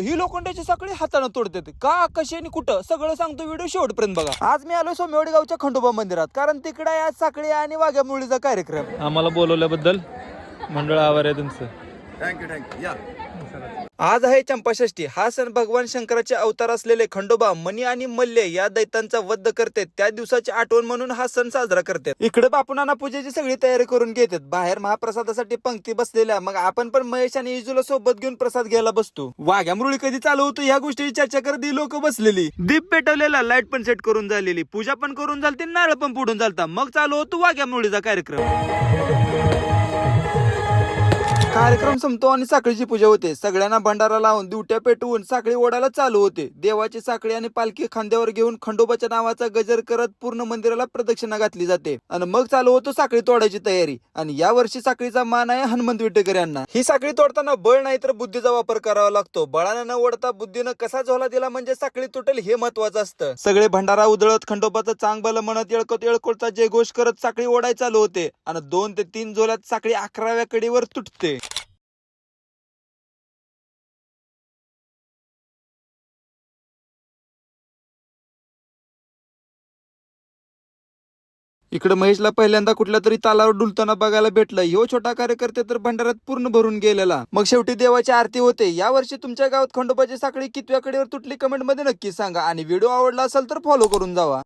ही लोखंडाची साखळी हाताने तोडतात का, कशी आणि कुठं, सगळं सांगतो व्हिडिओ शेवटपर्यंत बघा. आज मी आलो सोमेवाडी गावच्या खंडोबा मंदिरात, कारण तिकडे आज साखळी आणि वाघ्या मुरळीचा कार्यक्रम. आम्हाला बोलवल्याबद्दल मंडळ आभार आहे तुमचं. थँक्यू या. आज आहे चंपाषष्ठी. हा सण भगवान शंकराचे अवतार असलेले खंडोबा मणी आणि मल्ले या दैत्यांचा वध करतात त्या दिवसाची आठवण म्हणून हा सण साजरा करतात. इकडे बापू नाना पूजेची सगळी तयारी करून घेतात. बाहेर महाप्रसादासाठी पंक्ती बसलेल्या, मग आपण पण महेश आणि इजूला सोबत घेऊन प्रसाद घ्यायला बसतो. वाघ्या मुरळी कधी चालू होतो या गोष्टीची चर्चा करत ही लोक बसलेली. दीप पेटवलेला, लाईट पण सेट करून झालेली, पूजा पण करून झालती, नारळ पण पुढून चालता. मग चालू होतो वाघ्या मुरळीचा कार्यक्रम. कार्यक्रम संपतो आणि साखळीची पूजा होते. सगळ्यांना भंडारा लावून दिवट्या पेटवून साखळी ओढायला चालू होते. देवाची साखळी आणि पालखी खांद्यावर घेऊन खंडोबाच्या नावाचा गजर करत पूर्ण मंदिराला प्रदक्षिणा घातली जाते आणि मग चालू होतो साखळी तोडायची तयारी. आणि या वर्षी साखळीचा मान आहे हनुमंत विटेकर यांना. ही साखळी तोडताना बळ नाही तर बुद्धीचा वापर करावा लागतो. बळानं न ओढता बुद्धीनं कसा झोला दिला म्हणजे साखळी तुटेल हे महत्वाचं असतं. सगळे भंडारा उधळत खंडोबाचं चांग भलं म्हणत येळकोट येळकोटचा जयघोष करत साखळी ओढाय चालू होते आणि 2 ते 3 झोल्यात साखळी 11व्या कडीवर तुटते. इकडे महेशला पहिल्यांदा कुठल्या तरी तालावर डुलताना बघायला भेटलं. ह्यो छोटा कार्यकर्ते तर भंडारात पूर्ण भरून गेलेला. मग शेवटी देवाची आरती होते. या वर्षी तुमच्या गावात खंडोबाची साखळी कितव्या कडेवर तुटली कमेंट मध्ये नक्की सांगा आणि व्हिडिओ आवडला असेल तर फॉलो करून जावा.